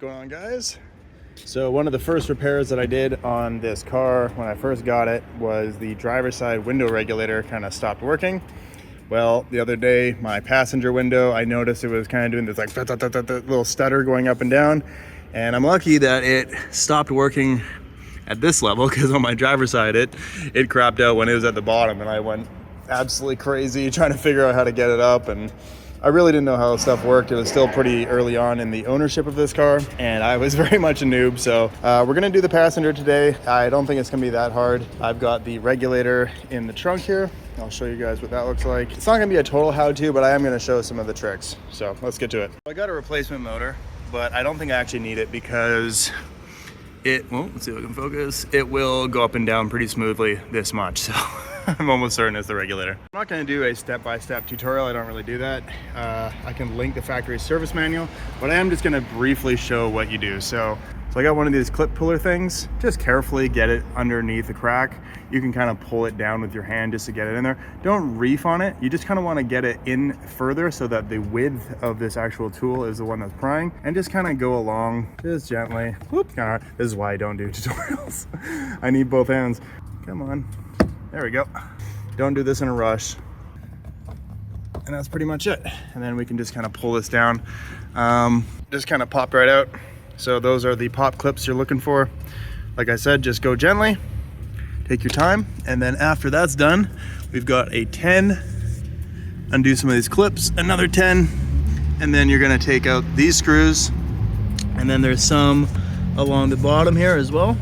Going on, guys? So one of the first repairs that I did on this car when I first got it was the driver's side window regulator kind of stopped working. Well, the other day, my passenger window, I noticed it was kind of doing this like little stutter going up and down. And I'm lucky that it stopped working at this level, because on my driver's side, it crapped out when it was at the bottom, and I went absolutely crazy trying to figure out how to get it up. And I really didn't know how stuff worked. It was still pretty early on in the ownership of this car, and I was very much a noob. So we're gonna do the passenger today. I don't think it's gonna be that hard. I've got the regulator in the trunk here. I'll show you guys what that looks like. It's not gonna be a total how-to, but I am gonna show some of the tricks. So let's get to it. I got a replacement motor, but I don't think I actually need it because well, let's see if I can focus. It will go up and down pretty smoothly this much. So I'm almost certain it's the regulator. I'm not gonna do a step-by-step tutorial. I don't really do that. I can link the factory service manual, but I am just gonna briefly show what you do. So I got one of these clip puller things. Just carefully get it underneath the crack. You can kind of pull it down with your hand just to get it in there. Don't reef on it. You just kind of want to get it in further so that the width of this actual tool is the one that's prying, and just kind of go along just gently. Whoop, this is why I don't do tutorials. I need both hands. Come on. There we go. Don't do this in a rush. And that's pretty much it. And then we can just kind of pull this down. Just kind of pop right out. So those are the pop clips you're looking for. Like I said, just go gently, take your time. And then after that's done, we've got a 10, undo some of these clips, another 10, and then you're gonna take out these screws. And then there's some along the bottom here as well.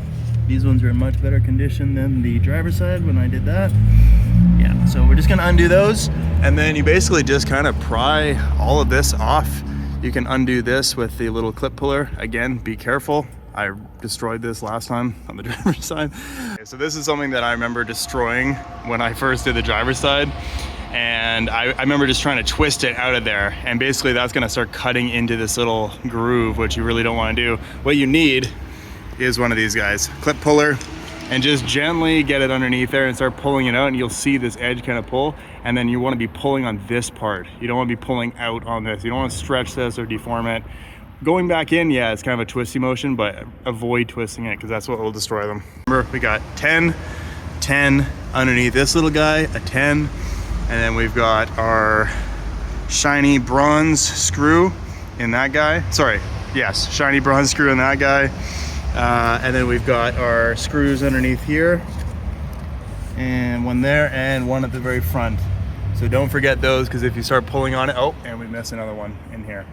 These ones are in much better condition than the driver's side when I did that. Yeah, so we're just gonna undo those, and then you basically just kind of pry all of this off. You can undo this with the little clip puller. Again, be careful. I destroyed this last time on the driver's side. Okay, so this is something that I remember destroying when I first did the driver's side. And I remember just trying to twist it out of there. And basically that's gonna start cutting into this little groove, which you really don't wanna do. What you need is one of these guys, clip puller, and just gently get it underneath there and start pulling it out, and you'll see this edge kind of pull, and then you want to be pulling on this part. You don't want to be pulling out on this. You don't want to stretch this or deform it. Going back in, yeah, it's kind of a twisty motion, but avoid twisting it because that's what will destroy them. Remember, we got 10, 10 underneath this little guy, a 10, and then we've got our shiny bronze screw in that guy. Sorry, yes, shiny bronze screw in that guy. And then we've got our screws underneath here, and one there, and one at the very front. So don't forget those, because if you start pulling on it, oh, and we missed another one in here.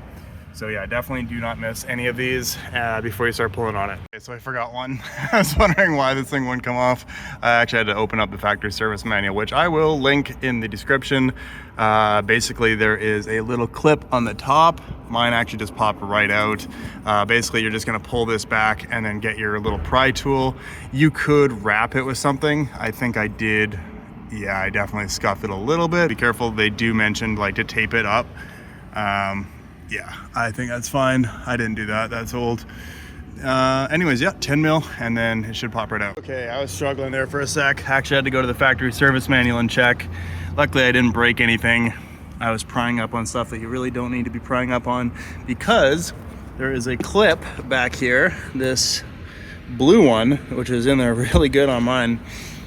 So yeah, definitely do not miss any of these before you start pulling on it. Okay, so I forgot one. I was wondering why this thing wouldn't come off. I actually had to open up the factory service manual, which I will link in the description. Basically, there is a little clip on the top. Mine actually just popped right out. Basically, you're just gonna pull this back and then get your little pry tool. You could wrap it with something. I think I did. Yeah, I definitely scuffed it a little bit. Be careful, they do mention like to tape it up. Yeah, I think that's fine. I didn't do that, that's old. Anyways, yeah, 10 mil, and then it should pop right out. Okay, I was struggling there for a sec. Actually, I had to go to the factory service manual and check. Luckily, I didn't break anything. I was prying up on stuff that you really don't need to be prying up on, because there is a clip back here, this blue one, which is in there really good on mine,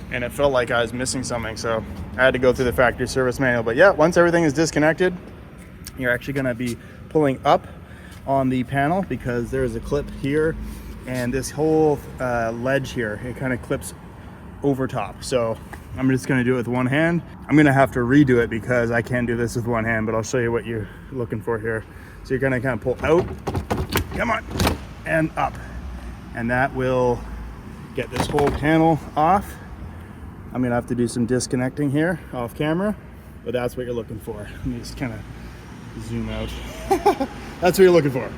and it felt like I was missing something, so I had to go through the factory service manual. But yeah, once everything is disconnected, you're actually gonna be pulling up on the panel, because there's a clip here, and this whole ledge here, it kind of clips over top. So I'm just gonna do it with one hand. I'm gonna have to redo it because I can't do this with one hand, but I'll show you what you're looking for here. So you're gonna kind of pull out, come on, and up. And that will get this whole panel off. I'm gonna have to do some disconnecting here off camera, but that's what you're looking for. Let me just kind of zoom out. That's what you're looking for.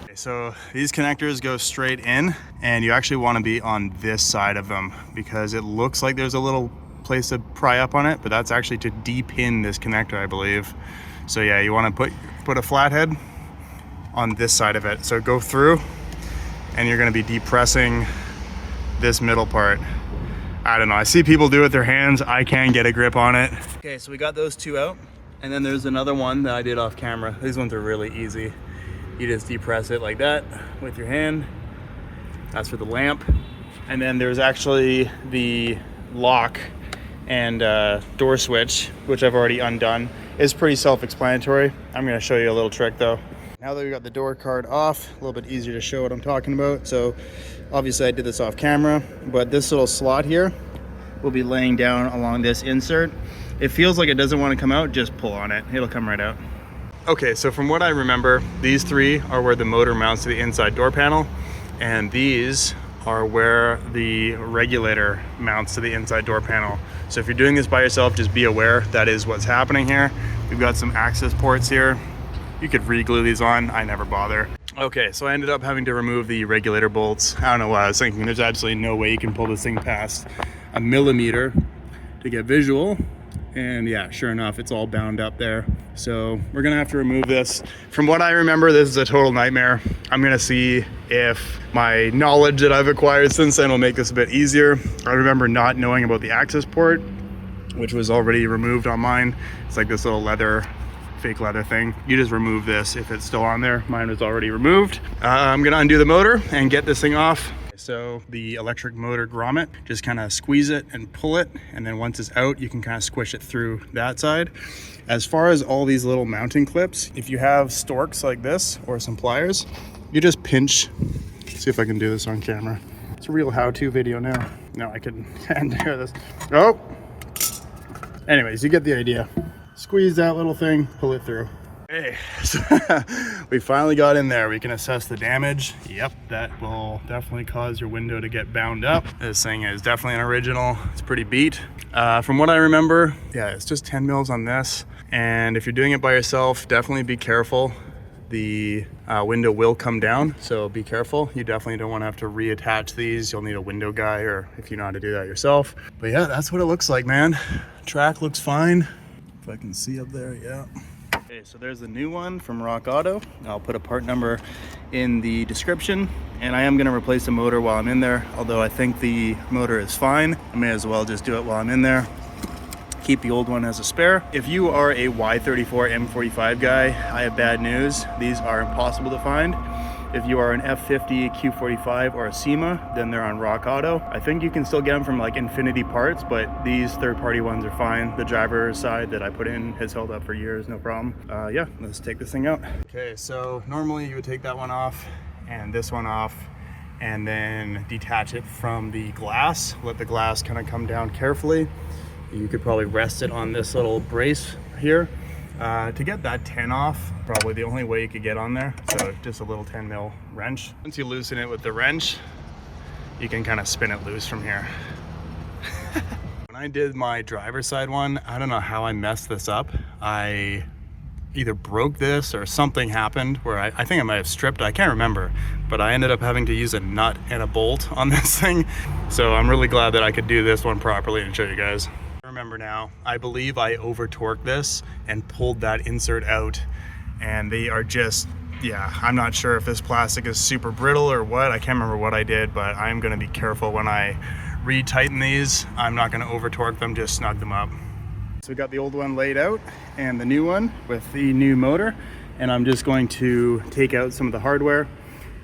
Okay, so these connectors go straight in, and you actually want to be on this side of them, because it looks like there's a little place to pry up on it, but that's actually to de-pin this connector, I believe. So yeah, you want to put a flathead on this side of it. So go through, and you're going to be depressing this middle part. I don't know, I see people do it with their hands. I can't get a grip on it. Okay, so we got those two out. And then there's another one that I did off camera. These ones are really easy. You just depress it like that with your hand. That's for the lamp. And then there's actually the lock and door switch, which I've already undone. It's pretty self-explanatory. I'm gonna show you a little trick though. Now that we got the door card off, a little bit easier to show what I'm talking about. So obviously I did this off camera, but this little slot here will be laying down along this insert. It feels like it doesn't want to come out, just pull on it. It'll come right out. Okay, so from what I remember, these three are where the motor mounts to the inside door panel, and these are where the regulator mounts to the inside door panel. So if you're doing this by yourself, just be aware that is what's happening here. We've got some access ports here. You could re-glue these on, I never bother. Okay, so I ended up having to remove the regulator bolts. I don't know why I was thinking, there's absolutely no way you can pull this thing past a millimeter to get visual. And yeah, sure enough, it's all bound up there. So we're gonna have to remove this. From what I remember, this is a total nightmare. I'm gonna see if my knowledge that I've acquired since then will make this a bit easier. I remember not knowing about the access port, which was already removed on mine. It's like this little leather, fake leather thing. You just remove this if it's still on there. Mine was already removed. I'm gonna undo the motor and get this thing off. So the electric motor grommet, just kind of squeeze it and pull it, and then once it's out, you can kind of squish it through that side. As far as all these little mounting clips, if you have storks like this or some pliers, you just pinch. See if I can do this on camera. It's a real how-to video now. No, I couldn't hear this. Oh! Anyways, you get the idea. Squeeze that little thing, pull it through. Hey, so we finally got in there. We can assess the damage. Yep, that will definitely cause your window to get bound up. This thing is definitely an original. It's pretty beat. From what I remember, yeah, it's just 10 mils on this. And if you're doing it by yourself, definitely be careful. The window will come down, so be careful. You definitely don't want to have to reattach these. You'll need a window guy, or if you know how to do that yourself. But yeah, that's what it looks like, man. Track looks fine. If I can see up there, yeah. Okay, so there's the new one from Rock Auto. I'll put a part number in the description, and I am going to replace the motor while I'm in there, although I think the motor is fine. I may as well just do it while I'm in there. Keep the old one as a spare. If you are a Y34 M45 guy, I have bad news. These are impossible to find. If you are an F50 Q45 or a SEMA, then they're on Rock Auto. I think you can still get them from like Infiniti parts, but these third-party ones are fine. The driver's side that I put in has held up for years, no problem. Yeah, let's take this thing out. Okay, so normally you would take that one off and this one off, and then detach it from the glass. Let the glass kind of come down carefully. You could probably rest it on this little brace here. To get that 10 off, probably the only way you could get on there. So just a little 10 mil wrench. Once you loosen it with the wrench, you can kind of spin it loose from here. When I did my driver's side one, I don't know how I messed this up. I either broke this or something happened where I think I might have stripped, I can't remember, but I ended up having to use a nut and a bolt on this thing. So I'm really glad that I could do this one properly and show you guys. Remember now, I believe I over torqued this and pulled that insert out, and they are just, yeah, I'm not sure if this plastic is super brittle or what. I can't remember what I did, but I'm going to be careful when I retighten these. I'm not going to over torque them, just snug them up. So we got the old one laid out and the new one with the new motor, and I'm just going to take out some of the hardware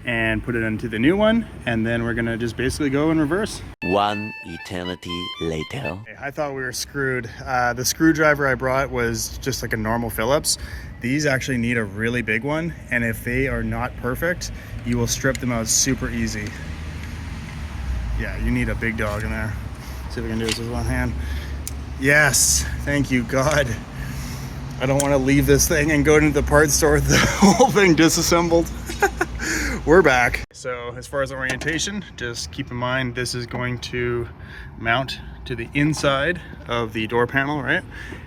and put it into the new one, and then we're gonna just basically go in reverse. One eternity later. I thought we were screwed. The screwdriver I brought was just like a normal Phillips. These actually need a really big one, and if they are not perfect, you will strip them out super easy. Yeah, you need a big dog in there. See if we can do this with one hand. Yes, thank you, God. I don't want to leave this thing and go into the parts store with the whole thing disassembled. We're back. So as far as orientation, just keep in mind this is going to mount to the inside of the door panel, right?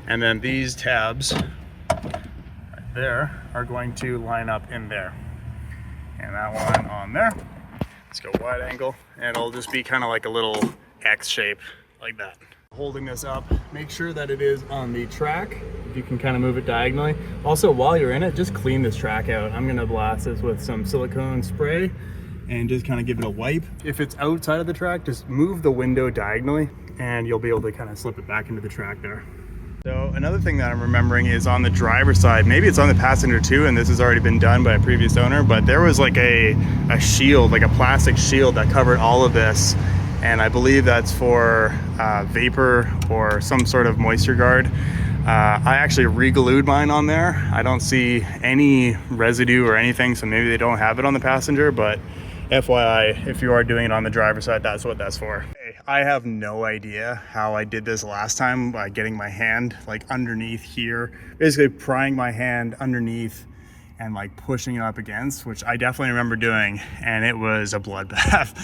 And then these tabs right there are going to line up in there. And that one on there. Let's go wide angle, and it'll just be kind of like a little X shape like that. Holding this up, make sure that it is on the track. If you can kind of move it diagonally. Also, while you're in it, just clean this track out. I'm gonna blast this with some silicone spray and just kind of give it a wipe. If it's outside of the track, just move the window diagonally and you'll be able to kind of slip it back into the track there. So another thing that I'm remembering is on the driver's side, maybe it's on the passenger too, and this has already been done by a previous owner, but there was like a shield, like a plastic shield that covered all of this. And I believe that's for vapor or some sort of moisture guard. I actually re-glued mine on there. I don't see any residue or anything, so maybe they don't have it on the passenger, but FYI, if you are doing it on the driver's side, that's what that's for. I have no idea how I did this last time by getting my hand like underneath here, basically prying my hand underneath and like pushing it up against, which I definitely remember doing, and it was a bloodbath.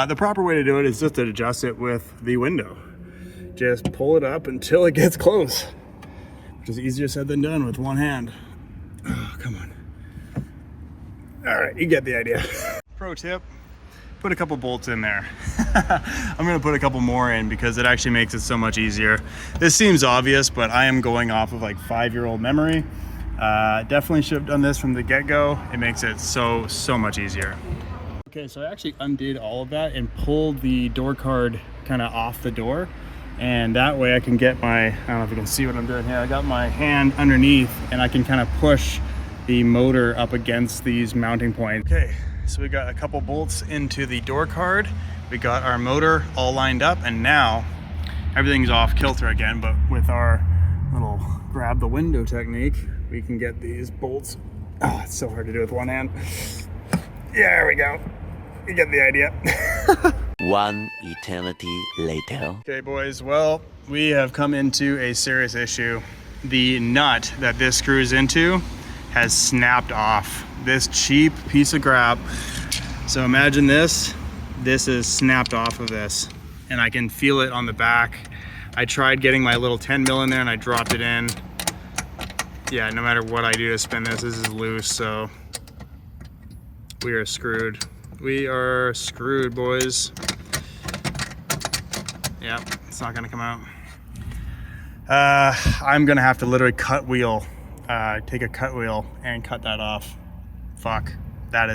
The proper way to do it is just to adjust it with the window. Just pull it up until it gets close, which is easier said than done with one hand. Oh, come on. All right, you get the idea. Pro tip, put a couple bolts in there. I'm gonna put a couple more in because it actually makes it so much easier. This seems obvious, but I am going off of like 5-year-old memory. Definitely should have done this from the get-go. It makes it so much easier. Okay, so I actually undid all of that and pulled the door card kind of off the door. And that way I can get my, I don't know if you can see what I'm doing here. I got my hand underneath and I can kind of push the motor up against these mounting points. Okay, so we got a couple bolts into the door card. We got our motor all lined up, and now everything's off kilter again, but with our little grab the window technique, we can get these bolts. Oh, it's so hard to do with one hand. Yeah, there we go. You get the idea. One eternity later. Okay, boys, well, we have come into a serious issue. The nut that this screws into has snapped off. This cheap piece of crap. So imagine this is snapped off of this, and I can feel it on the back. I tried getting my little 10 mil in there and I dropped it in. Yeah, no matter what I do to spin this is loose, so we are screwed. We are screwed, boys. Yep, it's not gonna come out. I'm gonna have to literally take a cut wheel and cut that off. Fuck, that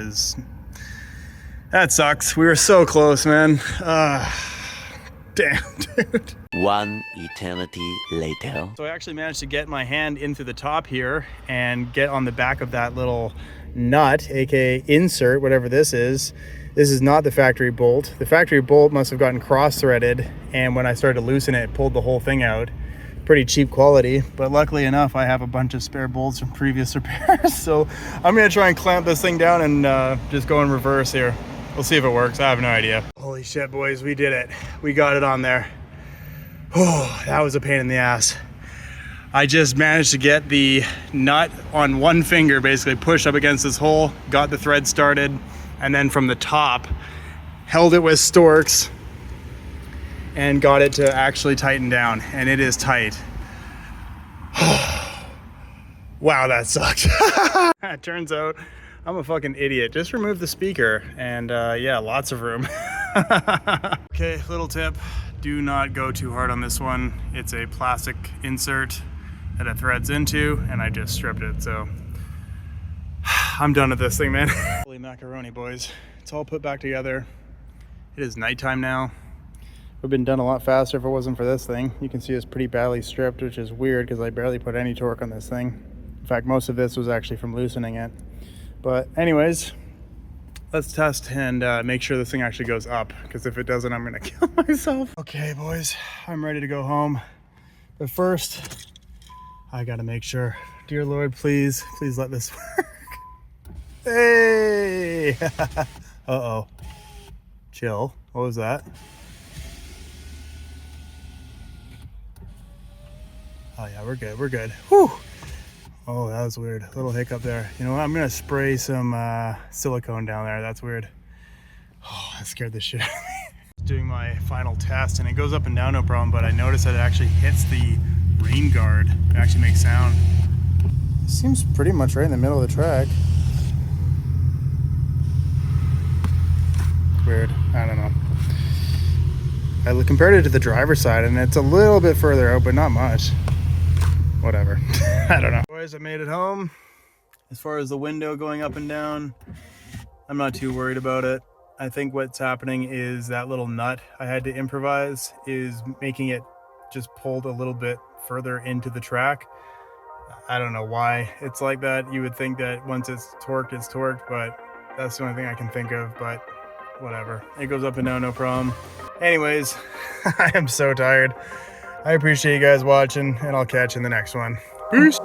sucks. We were so close, man. Damn, dude. One eternity later. So I actually managed to get my hand into the top here and get on the back of that little nut, aka insert, whatever this is. This is not the factory bolt. The factory bolt must have gotten cross-threaded, and when I started to loosen it pulled the whole thing out. Pretty cheap quality, but luckily enough I have a bunch of spare bolts from previous repairs, so I'm gonna try and clamp this thing down and just go in reverse here. We'll see if it works. I have no idea. Holy shit, boys, we did it. We got it on there. Oh, that was a pain in the ass. I just managed to get the nut on one finger, basically pushed up against this hole, got the thread started, and then from the top held it with Storks and got it to actually tighten down, and it is tight. Wow, that sucked. It turns out I'm a fucking idiot. Just remove the speaker and yeah, lots of room. Okay, little tip, do not go too hard on this one. It's a plastic insert that it threads into, and I just stripped it, so I'm done with this thing, man. Holy macaroni, boys. It's all put back together. It is nighttime now. Would have been done a lot faster if it wasn't for this thing. You can see it's pretty badly stripped, which is weird because I barely put any torque on this thing. In fact, most of this was actually from loosening it. But anyways, let's test and make sure this thing actually goes up, because if it doesn't, I'm gonna kill myself. Okay, boys, I'm ready to go home. But first, I gotta make sure. Dear Lord, please let this work. Hey! Uh-oh. Chill. What was that? Oh yeah, we're good. Whew! Oh, that was weird. A little hiccup there. You know what? I'm gonna spray some silicone down there. That's weird. Oh, that scared the shit out of me. Doing my final test, and it goes up and down no problem, but I noticed that it actually hits the rain guard. It actually makes sound. It seems pretty much right in the middle of the track. Weird. I don't know. I compared it to the driver's side, and it's a little bit further out, but not much. Whatever. I don't know. Boys, I made it home. As far as the window going up and down, I'm not too worried about it. I think what's happening is that little nut I had to improvise is making it just pulled a little bit further into the track. I don't know why it's like that. You would think that once it's torqued, but that's the only thing I can think of, but whatever. It goes up and down, no problem. Anyways, I am so tired. I appreciate you guys watching, and I'll catch you in the next one. Peace.